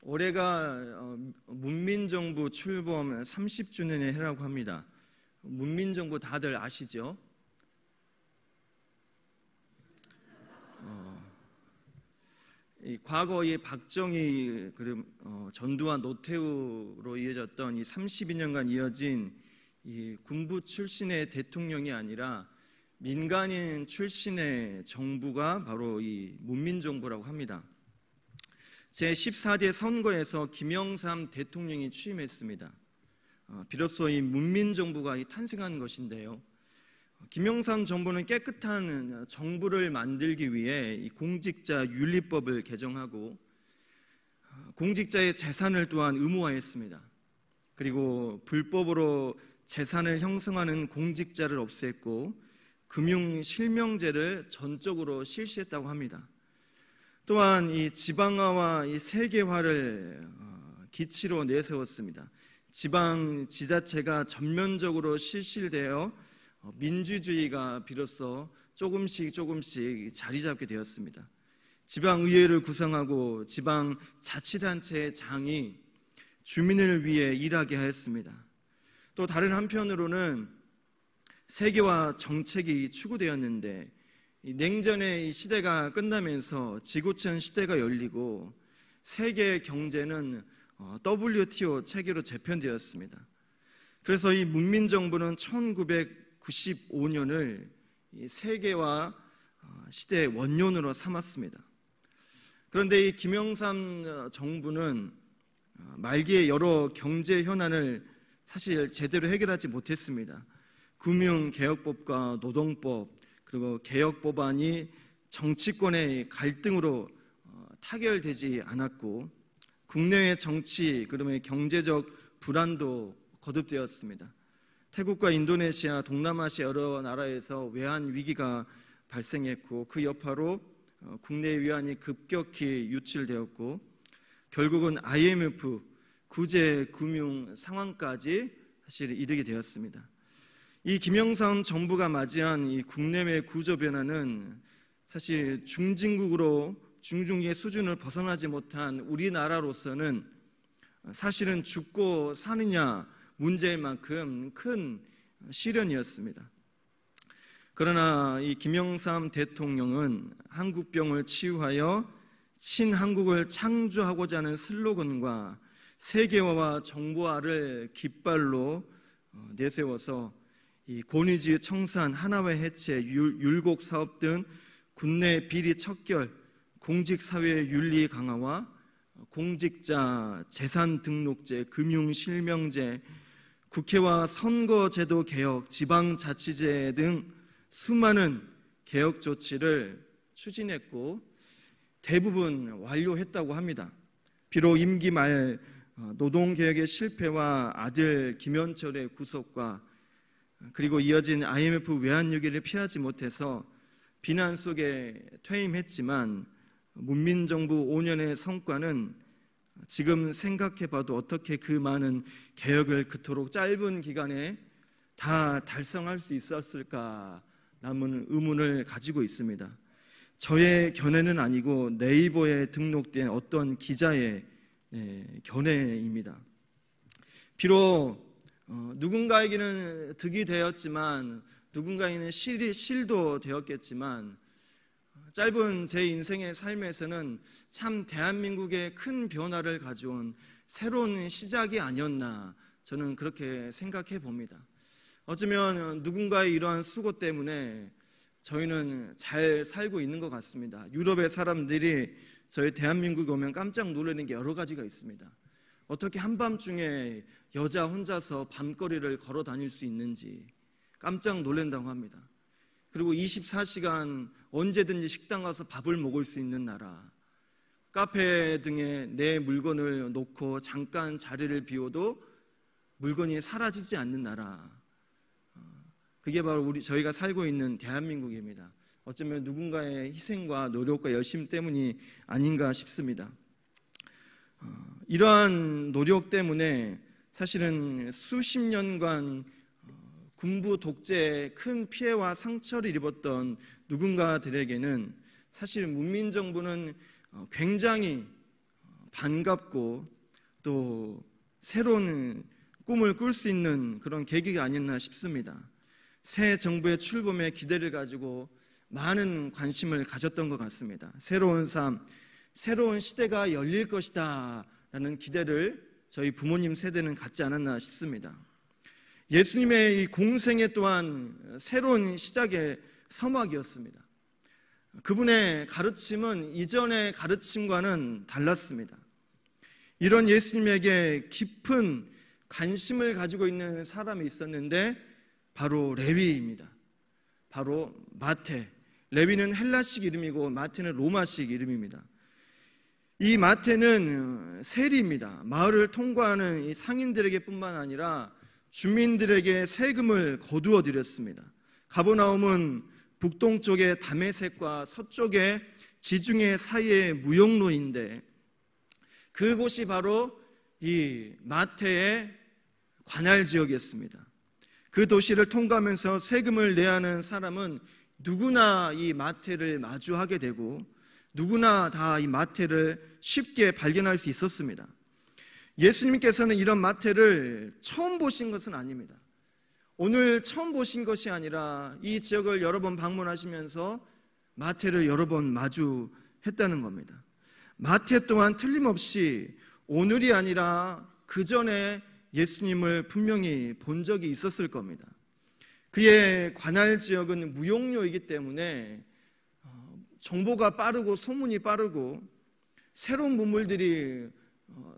올해가 문민정부 출범 30주년의 해라고 합니다. 문민정부 다들 아시죠? 과거 이 박정희 전두환 노태우로 이어졌던 이 32년간 이어진 이 군부 출신의 대통령이 아니라 민간인 출신의 정부가 바로 이 문민정부라고 합니다. 제14대 선거에서 김영삼 대통령이 취임했습니다. 비로소 이 문민정부가 탄생한 것인데요. 김영삼 정부는 깨끗한 정부를 만들기 위해 이 공직자 윤리법을 개정하고 공직자의 재산을 또한 의무화했습니다. 그리고 불법으로 재산을 형성하는 공직자를 없앴고 금융실명제를 전적으로 실시했다고 합니다. 또한 이 지방화와 이 세계화를 기치로 내세웠습니다. 지방지자체가 전면적으로 실시되어 민주주의가 비로소 조금씩 자리 잡게 되었습니다. 지방의회를 구성하고 지방자치단체의 장이 주민을 위해 일하게 하였습니다. 또 다른 한편으로는 세계화 정책이 추구되었는데 냉전의 시대가 끝나면서 지구촌 시대가 열리고 세계 경제는 WTO 체계로 재편되었습니다. 그래서 이 문민정부는 1995년을 세계화 시대의 원년으로 삼았습니다. 그런데 이 김영삼 정부는 말기에 여러 경제 현안을 사실 제대로 해결하지 못했습니다. 금융개혁법과 노동법 그리고 개혁법안이 정치권의 갈등으로 타결되지 않았고 국내의 정치 그러면 경제적 불안도 거듭되었습니다. 태국과 인도네시아, 동남아시아 여러 나라에서 외환 위기가 발생했고 그 여파로 국내 외환이 급격히 유출되었고 결국은 IMF 구제 금융 상황까지 사실 이르게 되었습니다. 이 김영삼 정부가 맞이한 이 국내외 구조 변화는 사실 중진국으로 중중의 수준을 벗어나지 못한 우리나라로서는 사실은 죽고 사느냐 문제일 만큼 큰 시련이었습니다. 그러나 이 김영삼 대통령은 한국병을 치유하여 친한국을 창조하고자 하는 슬로건과 세계화와 정보화를 깃발로 내세워서 이 권위주의 청산, 하나회 해체, 율곡 사업 등 국내 비리 척결, 공직사회 윤리 강화와 공직자 재산 등록제, 금융실명제, 국회와 선거제도 개혁, 지방자치제 등 수많은 개혁 조치를 추진했고 대부분 완료했다고 합니다. 비록 임기 말 노동개혁의 실패와 아들 김현철의 구속과 그리고 이어진 IMF 외환위기를 피하지 못해서 비난 속에 퇴임했지만 문민정부 5년의 성과는 지금 생각해봐도 어떻게 그 많은 개혁을 그토록 짧은 기간에 다 달성할 수 있었을까라는 의문을 가지고 있습니다. 저의 견해는 아니고 네이버에 등록된 어떤 기자의 견해입니다. 비록 누군가에게는 득이 되었지만 누군가에게는 실도 되었겠지만 짧은 제 인생의 삶에서는 참 대한민국의 큰 변화를 가져온 새로운 시작이 아니었나 저는 그렇게 생각해 봅니다. 어쩌면 누군가의 이러한 수고 때문에 저희는 잘 살고 있는 것 같습니다. 유럽의 사람들이 저희 대한민국에 오면 깜짝 놀라는 게 여러 가지가 있습니다. 어떻게 한밤중에 여자 혼자서 밤거리를 걸어 다닐 수 있는지 깜짝 놀란다고 합니다. 그리고 24시간 언제든지 식당 가서 밥을 먹을 수 있는 나라, 카페 등에 내 물건을 놓고 잠깐 자리를 비워도 물건이 사라지지 않는 나라, 그게 바로 저희가 살고 있는 대한민국입니다. 어쩌면 누군가의 희생과 노력과 열심 때문이 아닌가 싶습니다. 이러한 노력 때문에 사실은 수십 년간 군부 독재에 큰 피해와 상처를 입었던 누군가들에게는 사실 문민정부는 굉장히 반갑고 또 새로운 꿈을 꿀 수 있는 그런 계기가 아니었나 싶습니다. 새 정부의 출범에 기대를 가지고 많은 관심을 가졌던 것 같습니다. 새로운 삶, 새로운 시대가 열릴 것이다 라는 기대를 저희 부모님 세대는 갖지 않았나 싶습니다. 예수님의 이 공생애 또한 새로운 시작의 서막이었습니다. 그분의 가르침은 이전의 가르침과는 달랐습니다. 이런 예수님에게 깊은 관심을 가지고 있는 사람이 있었는데 바로 레위입니다. 바로 마태. 레위는 헬라식 이름이고 마태는 로마식 이름입니다. 이 마태는 세리입니다. 마을을 통과하는 이 상인들에게 뿐만 아니라 주민들에게 세금을 거두어 드렸습니다. 가버나움은 북동쪽의 다메섹과 서쪽의 지중해 사이의 무역로인데 그곳이 바로 이 마태의 관할 지역이었습니다. 그 도시를 통과하면서 세금을 내야 하는 사람은 누구나 이 마태를 마주하게 되고 누구나 다 이 마태를 쉽게 발견할 수 있었습니다. 예수님께서는 이런 마태를 처음 보신 것은 아닙니다. 오늘 처음 보신 것이 아니라 이 지역을 여러 번 방문하시면서 마태를 여러 번 마주했다는 겁니다. 마태 또한 틀림없이 오늘이 아니라 그 전에 예수님을 분명히 본 적이 있었을 겁니다. 그의 관할 지역은 무역로이기 때문에 정보가 빠르고 소문이 빠르고 새로운 문물들이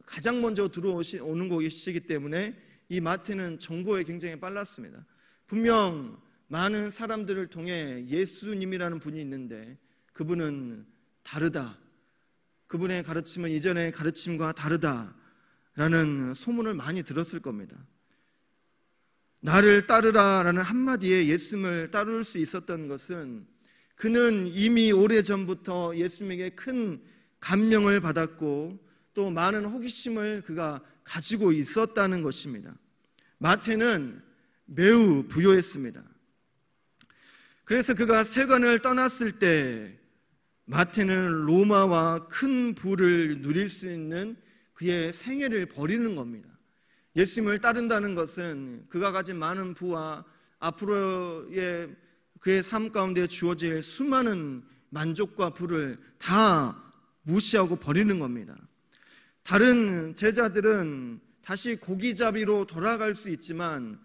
가장 먼저 들어오는 곳이기 때문에 이 마태는 정보에 굉장히 빨랐습니다. 분명 많은 사람들을 통해 예수님이라는 분이 있는데 그분은 다르다. 그분의 가르침은 이전의 가르침과 다르다라는 소문을 많이 들었을 겁니다. 나를 따르라라는 한마디에 예수님을 따를 수 있었던 것은 그는 이미 오래전부터 예수님에게 큰 감명을 받았고 또 많은 호기심을 그가 가지고 있었다는 것입니다. 마태는 매우 부유했습니다. 그래서 그가 세관을 떠났을 때 마태는 로마와 큰 부를 누릴 수 있는 그의 생애를 버리는 겁니다. 예수님을 따른다는 것은 그가 가진 많은 부와 앞으로의 그의 삶 가운데 주어질 수많은 만족과 부를 다 무시하고 버리는 겁니다. 다른 제자들은 다시 고기잡이로 돌아갈 수 있지만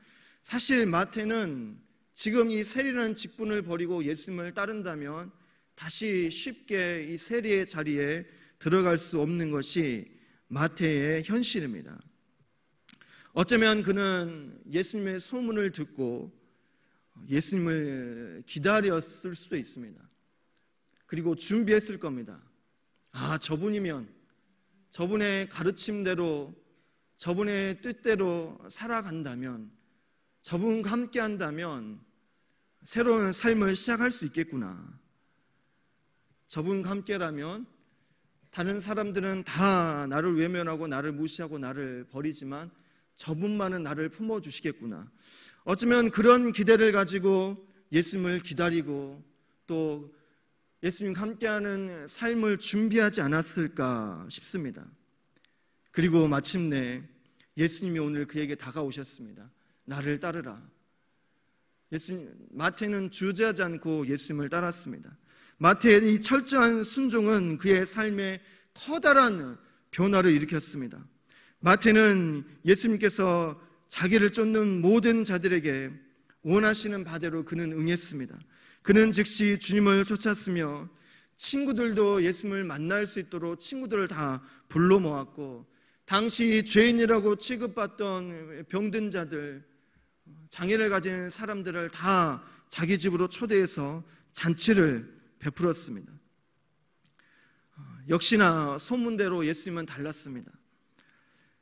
사실 마태는 지금 이 세리라는 직분을 버리고 예수님을 따른다면 다시 쉽게 이 세리의 자리에 들어갈 수 없는 것이 마태의 현실입니다. 어쩌면 그는 예수님의 소문을 듣고 예수님을 기다렸을 수도 있습니다. 그리고 준비했을 겁니다. 아, 저분이면 저분의 가르침대로 저분의 뜻대로 살아간다면 저분과 함께 한다면 새로운 삶을 시작할 수 있겠구나. 저분과 함께라면 다른 사람들은 다 나를 외면하고 나를 무시하고 나를 버리지만 저분만은 나를 품어주시겠구나. 어쩌면 그런 기대를 가지고 예수님을 기다리고 또 예수님과 함께하는 삶을 준비하지 않았을까 싶습니다. 그리고 마침내 예수님이 오늘 그에게 다가오셨습니다. 나를 따르라. 마태는 주저하지 않고 예수님을 따랐습니다. 마태의 이 철저한 순종은 그의 삶에 커다란 변화를 일으켰습니다. 마태는 예수님께서 자기를 쫓는 모든 자들에게 원하시는 바대로 그는 응했습니다. 그는 즉시 주님을 쫓았으며 친구들도 예수님을 만날 수 있도록 친구들을 다 불러 모았고 당시 죄인이라고 취급받던 병든 자들, 장애를 가진 사람들을 다 자기 집으로 초대해서 잔치를 베풀었습니다. 역시나 소문대로 예수님은 달랐습니다.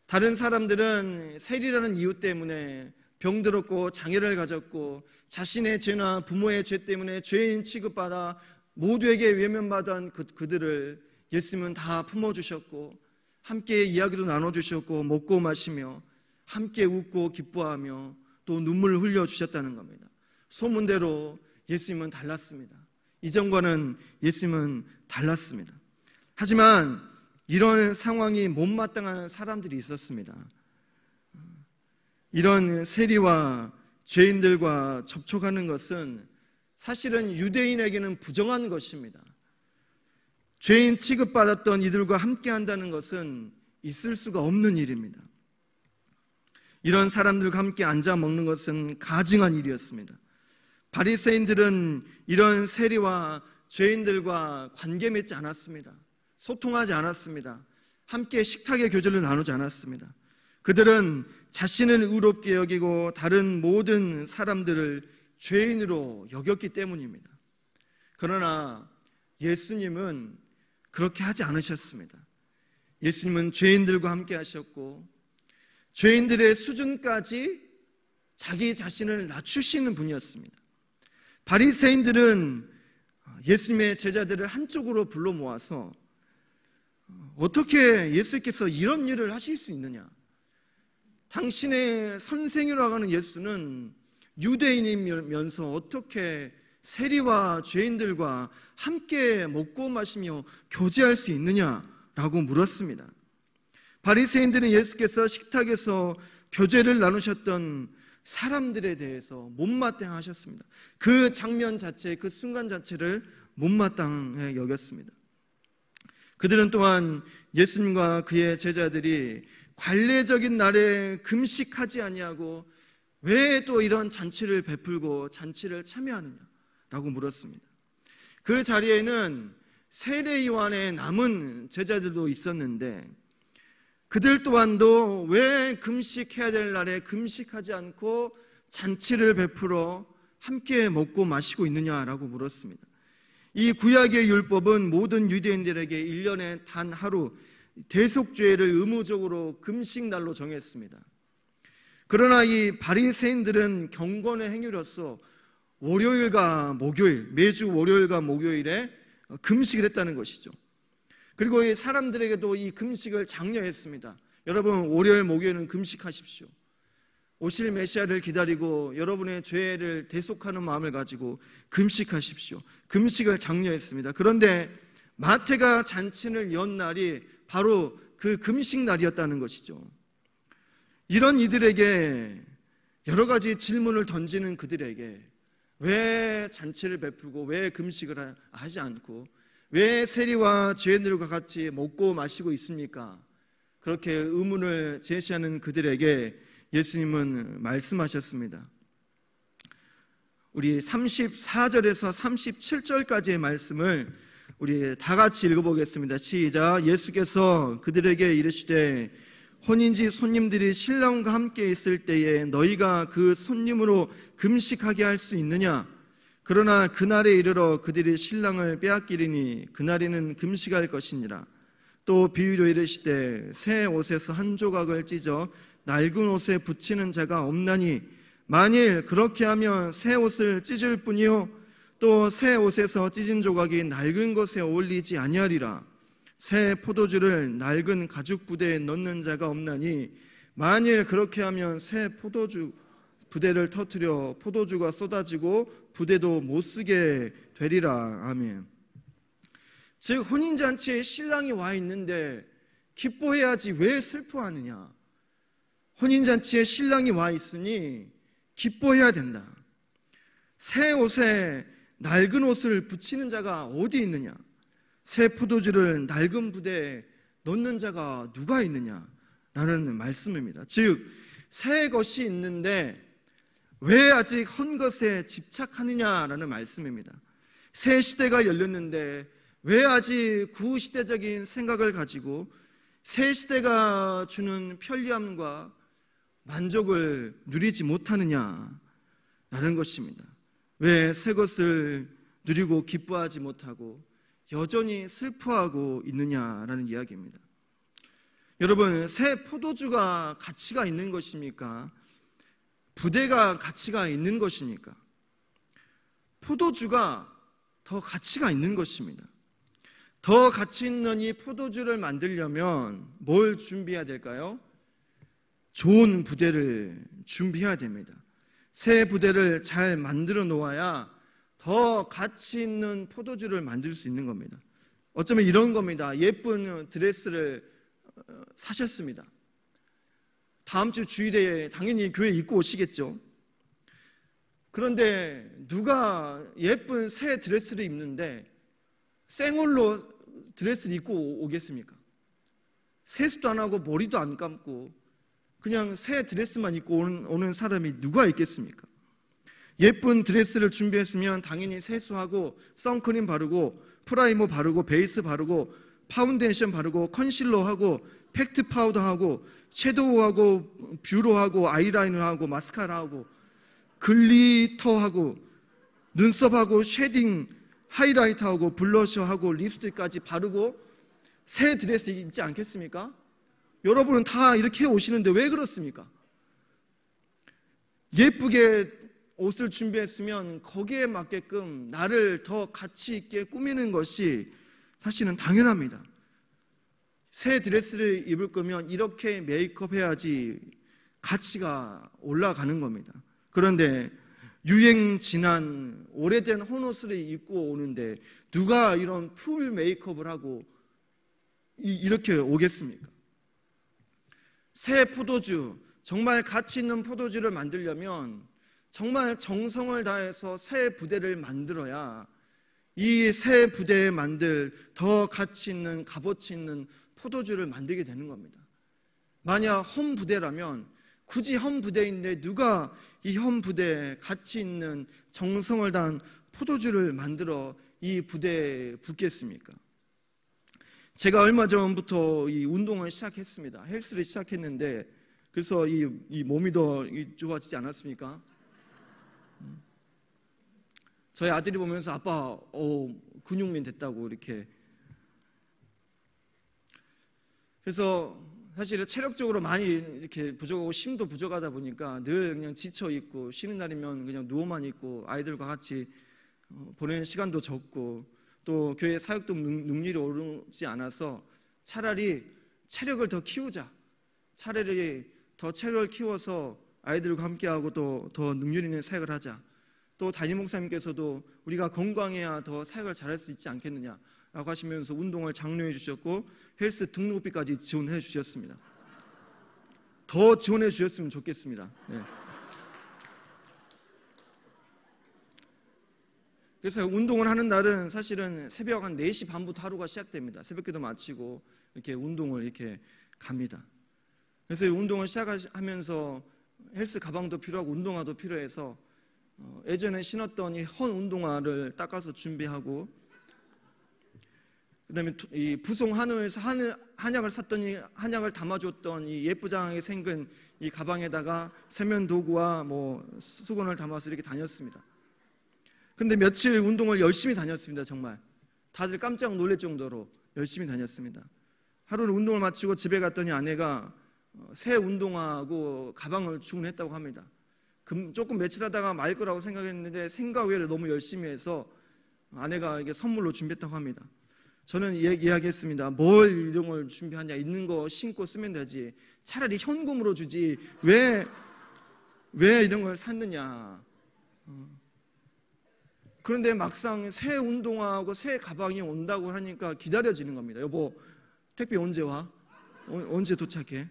다른 사람들은 세리라는 이유 때문에 병들었고 장애를 가졌고 자신의 죄나 부모의 죄 때문에 죄인 취급받아 모두에게 외면받은 그들을 예수님은 다 품어주셨고 함께 이야기도 나눠주셨고 먹고 마시며 함께 웃고 기뻐하며 또 눈물을 흘려주셨다는 겁니다. 소문대로 예수님은 달랐습니다. 이전과는 예수님은 달랐습니다. 하지만 이런 상황이 못마땅한 사람들이 있었습니다. 이런 세리와 죄인들과 접촉하는 것은 사실은 유대인에게는 부정한 것입니다. 죄인 취급받았던 이들과 함께 한다는 것은 있을 수가 없는 일입니다. 이런 사람들과 함께 앉아 먹는 것은 가증한 일이었습니다. 바리새인들은 이런 세리와 죄인들과 관계 맺지 않았습니다. 소통하지 않았습니다. 함께 식탁의 교제를 나누지 않았습니다. 그들은 자신을 의롭게 여기고 다른 모든 사람들을 죄인으로 여겼기 때문입니다. 그러나 예수님은 그렇게 하지 않으셨습니다. 예수님은 죄인들과 함께 하셨고 죄인들의 수준까지 자기 자신을 낮추시는 분이었습니다. 바리새인들은 예수님의 제자들을 한쪽으로 불러 모아서 어떻게 예수께서 이런 일을 하실 수 있느냐? 당신의 선생이라고 하는 예수는 유대인이면서 어떻게 세리와 죄인들과 함께 먹고 마시며 교제할 수 있느냐라고 물었습니다. 바리새인들은 예수께서 식탁에서 교제를 나누셨던 사람들에 대해서 못마땅하셨습니다. 그 장면 자체, 그 순간 자체를 못마땅해 여겼습니다. 그들은 또한 예수님과 그의 제자들이 관례적인 날에 금식하지 아니하고 왜 또 이런 잔치를 베풀고 잔치를 참여하느냐라고 물었습니다. 그 자리에는 세례 요한의 남은 제자들도 있었는데 그들 또한도 왜 금식해야 될 날에 금식하지 않고 잔치를 베풀어 함께 먹고 마시고 있느냐라고 물었습니다. 이 구약의 율법은 모든 유대인들에게 1년에 단 하루 대속죄를 의무적으로 금식날로 정했습니다. 그러나 이 바리새인들은 경건의 행위로서 월요일과 목요일, 매주 월요일과 목요일에 금식을 했다는 것이죠. 그리고 이 사람들에게도 이 금식을 장려했습니다. 여러분, 월요일, 목요일은 금식하십시오. 오실 메시아를 기다리고 여러분의 죄를 대속하는 마음을 가지고 금식하십시오. 금식을 장려했습니다. 그런데 마태가 잔치를 연 날이 바로 그 금식 날이었다는 것이죠. 이런 이들에게 여러 가지 질문을 던지는 그들에게 왜 잔치를 베풀고 왜 금식을 하지 않고 왜 세리와 죄인들과 같이 먹고 마시고 있습니까? 그렇게 의문을 제시하는 그들에게 예수님은 말씀하셨습니다. 우리 34절에서 37절까지의 말씀을 우리 다 같이 읽어보겠습니다. 시작. 예수께서 그들에게 이르시되 혼인집 손님들이 신랑과 함께 있을 때에 너희가 그 손님으로 금식하게 할 수 있느냐? 그러나 그날에 이르러 그들이 신랑을 빼앗기리니 그날에는 금식할 것이니라. 또 비유로 이르시되 새 옷에서 한 조각을 찢어 낡은 옷에 붙이는 자가 없나니 만일 그렇게 하면 새 옷을 찢을 뿐이요 또 새 옷에서 찢은 조각이 낡은 것에 어울리지 아니하리라. 새 포도주를 낡은 가죽 부대에 넣는 자가 없나니 만일 그렇게 하면 새 포도주 부대를 터뜨려 포도주가 쏟아지고 부대도 못 쓰게 되리라. 아멘. 즉 혼인잔치에 신랑이 와 있는데 기뻐해야지 왜 슬퍼하느냐? 혼인잔치에 신랑이 와 있으니 기뻐해야 된다. 새 옷에 낡은 옷을 붙이는 자가 어디 있느냐? 새 포도주를 낡은 부대에 넣는 자가 누가 있느냐? 라는 말씀입니다. 즉 새 것이 있는데 왜 아직 헌 것에 집착하느냐라는 말씀입니다. 새 시대가 열렸는데 왜 아직 구시대적인 생각을 가지고 새 시대가 주는 편리함과 만족을 누리지 못하느냐라는 것입니다. 왜 새 것을 누리고 기뻐하지 못하고 여전히 슬퍼하고 있느냐라는 이야기입니다. 여러분, 새 포도주가 가치가 있는 것입니까? 부대가 가치가 있는 것입니까? 포도주가 더 가치가 있는 것입니다. 더 가치 있는 이 포도주를 만들려면 뭘 준비해야 될까요? 좋은 부대를 준비해야 됩니다. 새 부대를 잘 만들어 놓아야 더 가치 있는 포도주를 만들 수 있는 겁니다. 어쩌면 이런 겁니다. 예쁜 드레스를 사셨습니다. 다음 주 주일에 당연히 교회 입고 오시겠죠. 그런데 누가 예쁜 새 드레스를 입는데 생얼로 드레스를 입고 오겠습니까? 세수도 안 하고 머리도 안 감고 그냥 새 드레스만 입고 오는 사람이 누가 있겠습니까? 예쁜 드레스를 준비했으면 당연히 세수하고 선크림 바르고 프라이머 바르고 베이스 바르고 파운데이션 바르고 컨실러하고 팩트 파우더하고 섀도우하고 뷰러하고 아이라이너하고 마스카라하고 글리터하고 눈썹하고 쉐딩 하이라이터하고 블러셔하고 립스틱까지 바르고 새 드레스 입지 않겠습니까? 여러분은 다 이렇게 오시는데 왜 그렇습니까? 예쁘게 옷을 준비했으면 거기에 맞게끔 나를 더 가치 있게 꾸미는 것이 사실은 당연합니다. 새 드레스를 입을 거면 이렇게 메이크업 해야지 가치가 올라가는 겁니다. 그런데 유행 지난 오래된 헌옷을 입고 오는데 누가 이런 풀 메이크업을 하고 이렇게 오겠습니까? 새 포도주, 정말 가치 있는 포도주를 만들려면 정말 정성을 다해서 새 부대를 만들어야 이 새 부대에 만들 더 가치 있는 값어치 있는 포도주를 만들게 되는 겁니다. 만약 험 부대라면 굳이 험 부대인데 누가 이 험 부대에 가치 있는 정성을 다한 포도주를 만들어 이 부대에 붓겠습니까? 제가 얼마 전부터 이 운동을 시작했습니다. 헬스를 시작했는데 그래서 이 몸이 더 좋아지지 않았습니까? 저희 아들이 보면서 아빠 근육맨 됐다고 이렇게. 그래서 사실 체력적으로 많이 이렇게 부족하고 힘도 부족하다 보니까 늘 그냥 지쳐 있고 쉬는 날이면 그냥 누워만 있고 아이들과 같이 보내는 시간도 적고 또 교회 사역도 능률이 오르지 않아서 차라리 체력을 더 키우자. 차라리 더 체력을 키워서 아이들과 함께하고 또 더 능률 있는 사역을 하자. 또 담임 목사님께서도 우리가 건강해야 더 사역을 잘할 수 있지 않겠느냐라고 하시면서 운동을 장려해 주셨고 헬스 등록비까지 지원해 주셨습니다. 더 지원해 주셨으면 좋겠습니다. 네. 그래서 운동을 하는 날은 사실은 새벽 한 4시 반부터 하루가 시작됩니다. 새벽기도 마치고 이렇게 운동을 이렇게 갑니다. 그래서 운동을 시작하면서 헬스 가방도 필요하고 운동화도 필요해서 예전에 신었던 이 헌 운동화를 닦아서 준비하고 그다음에 이 부송 한우에서 한약을 샀더니 한약을 담아줬던 이 예쁘장하게 생긴 이 가방에다가 세면 도구와 뭐 수건을 담아서 이렇게 다녔습니다. 근데 며칠 운동을 열심히 다녔습니다. 정말 다들 깜짝 놀랄 정도로 열심히 다녔습니다. 하루를 운동을 마치고 집에 갔더니 아내가 새 운동화하고 가방을 주문했다고 합니다. 조금 며칠 하다가 말 거라고 생각했는데 생각 외로 너무 열심히 해서 아내가 이게 선물로 준비했다고 합니다. 저는 이야기했습니다. 뭘 이런 걸 준비하냐, 있는 거 신고 쓰면 되지, 차라리 현금으로 주지 왜 이런 걸 샀느냐. 그런데 막상 새 운동화하고 새 가방이 온다고 하니까 기다려지는 겁니다. 여보, 택배 언제 와? 언제 도착해?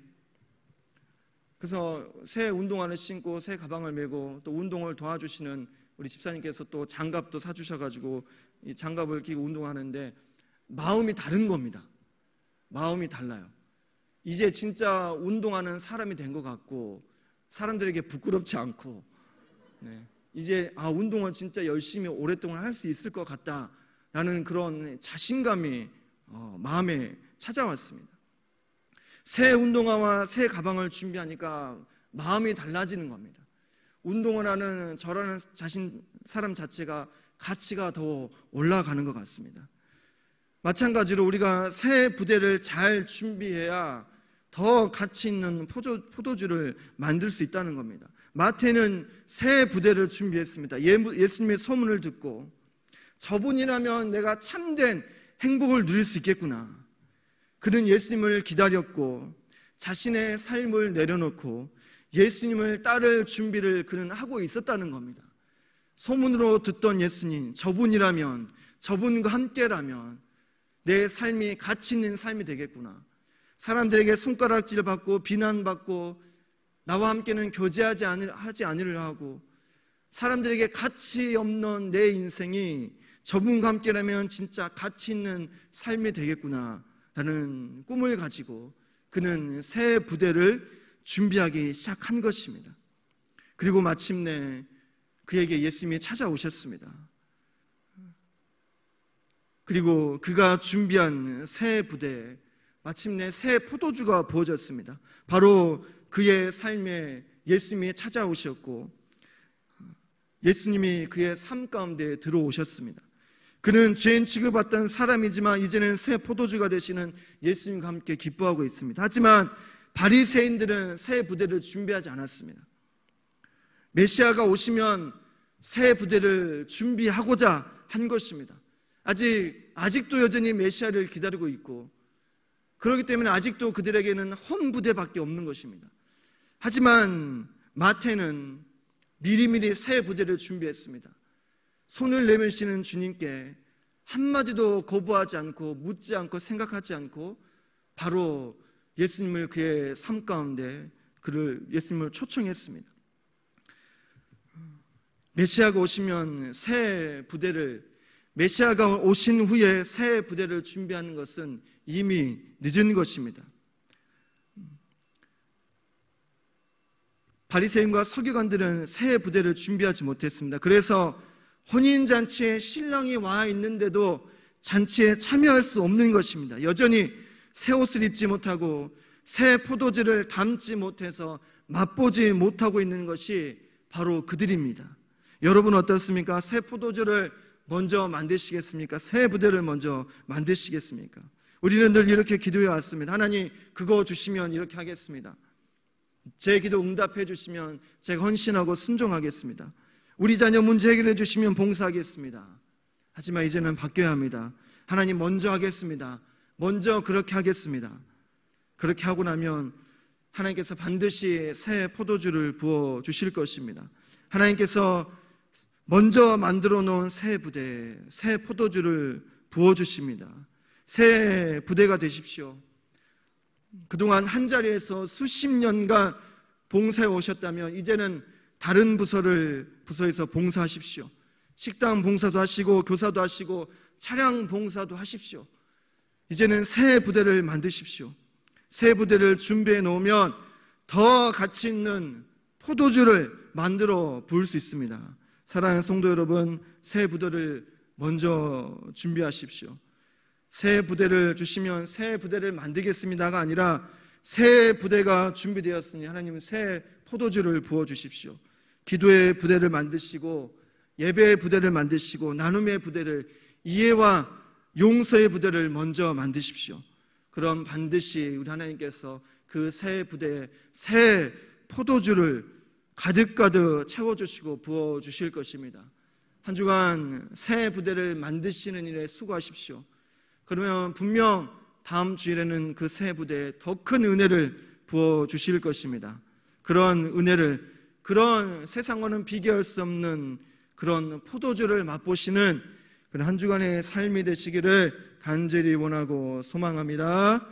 그래서 새 운동화를 신고 새 가방을 메고 또 운동을 도와주시는 우리 집사님께서 또 장갑도 사주셔가지고 이 장갑을 끼고 운동하는데 마음이 다른 겁니다. 마음이 달라요. 이제 진짜 운동하는 사람이 된 것 같고 사람들에게 부끄럽지 않고 이제 운동을 진짜 열심히 오랫동안 할 수 있을 것 같다라는 그런 자신감이 마음에 찾아왔습니다. 새 운동화와 새 가방을 준비하니까 마음이 달라지는 겁니다. 운동을 하는 저라는 사람 자체가 가치가 더 올라가는 것 같습니다. 마찬가지로 우리가 새 부대를 잘 준비해야 더 가치 있는 포도주를 만들 수 있다는 겁니다. 마태는 새 부대를 준비했습니다. 예수님의 소문을 듣고 저분이라면 내가 참된 행복을 누릴 수 있겠구나. 그는 예수님을 기다렸고 자신의 삶을 내려놓고 예수님을 따를 준비를 그는 하고 있었다는 겁니다. 소문으로 듣던 예수님, 저분이라면, 저분과 함께라면 내 삶이 가치 있는 삶이 되겠구나. 사람들에게 손가락질 받고 비난받고 나와 함께는 교제하지 않으려 하고 사람들에게 가치 없는 내 인생이 저분과 함께라면 진짜 가치 있는 삶이 되겠구나 라는 꿈을 가지고 그는 새 부대를 준비하기 시작한 것입니다. 그리고 마침내 그에게 예수님이 찾아오셨습니다. 그리고 그가 준비한 새 부대에 마침내 새 포도주가 부어졌습니다. 바로 그의 삶에 예수님이 찾아오셨고 예수님이 그의 삶 가운데 들어오셨습니다. 그는 죄인 취급받던 사람이지만 이제는 새 포도주가 되시는 예수님과 함께 기뻐하고 있습니다. 하지만 바리새인들은 새 부대를 준비하지 않았습니다. 메시아가 오시면 새 부대를 준비하고자 한 것입니다. 아직도 여전히 메시아를 기다리고 있고 그렇기 때문에 아직도 그들에게는 헌 부대밖에 없는 것입니다. 하지만 마태는 미리미리 새 부대를 준비했습니다. 손을 내미시는 주님께 한마디도 거부하지 않고 묻지 않고 생각하지 않고 바로 예수님을 그의 삶 가운데 예수님을 초청했습니다. 메시아가 오시면 메시아가 오신 후에 새 부대를 준비하는 것은 이미 늦은 것입니다. 바리새인과 서기관들은 새 부대를 준비하지 못했습니다. 그래서 혼인잔치에 신랑이 와 있는데도 잔치에 참여할 수 없는 것입니다. 여전히 새 옷을 입지 못하고 새 포도주를 담지 못해서 맛보지 못하고 있는 것이 바로 그들입니다. 여러분 어떻습니까? 새 포도주를 먼저 만드시겠습니까? 새 부대를 먼저 만드시겠습니까? 우리는 늘 이렇게 기도해 왔습니다. 하나님 그거 주시면 이렇게 하겠습니다. 제 기도 응답해 주시면 제가 헌신하고 순종하겠습니다. 우리 자녀 문제 해결해 주시면 봉사하겠습니다. 하지만 이제는 바뀌어야 합니다. 하나님 먼저 하겠습니다. 먼저 그렇게 하겠습니다. 그렇게 하고 나면 하나님께서 반드시 새 포도주를 부어 주실 것입니다. 하나님께서 먼저 만들어 놓은 새 부대, 새 포도주를 부어 주십니다. 새 부대가 되십시오. 그동안 한자리에서 수십 년간 봉사해 오셨다면 이제는 다른 부서에서 봉사하십시오. 식당 봉사도 하시고 교사도 하시고 차량 봉사도 하십시오. 이제는 새 부대를 만드십시오. 새 부대를 준비해 놓으면 더 가치 있는 포도주를 만들어 부을 수 있습니다. 사랑하는 성도 여러분, 새 부대를 먼저 준비하십시오. 새 부대를 주시면 새 부대를 만들겠습니다가 아니라 새 부대가 준비되었으니 하나님은 새 포도주를 부어주십시오. 기도의 부대를 만드시고 예배의 부대를 만드시고 나눔의 부대를, 이해와 용서의 부대를 먼저 만드십시오. 그럼 반드시 우리 하나님께서 그 새 부대에 새 포도주를 가득가득 채워주시고 부어주실 것입니다. 한 주간 새 부대를 만드시는 일에 수고하십시오. 그러면 분명 다음 주일에는 그 새 부대에 더 큰 은혜를 부어주실 것입니다. 그런 은혜를, 그런 세상과는 비교할 수 없는 그런 포도주를 맛보시는 그런 한 주간의 삶이 되시기를 간절히 원하고 소망합니다.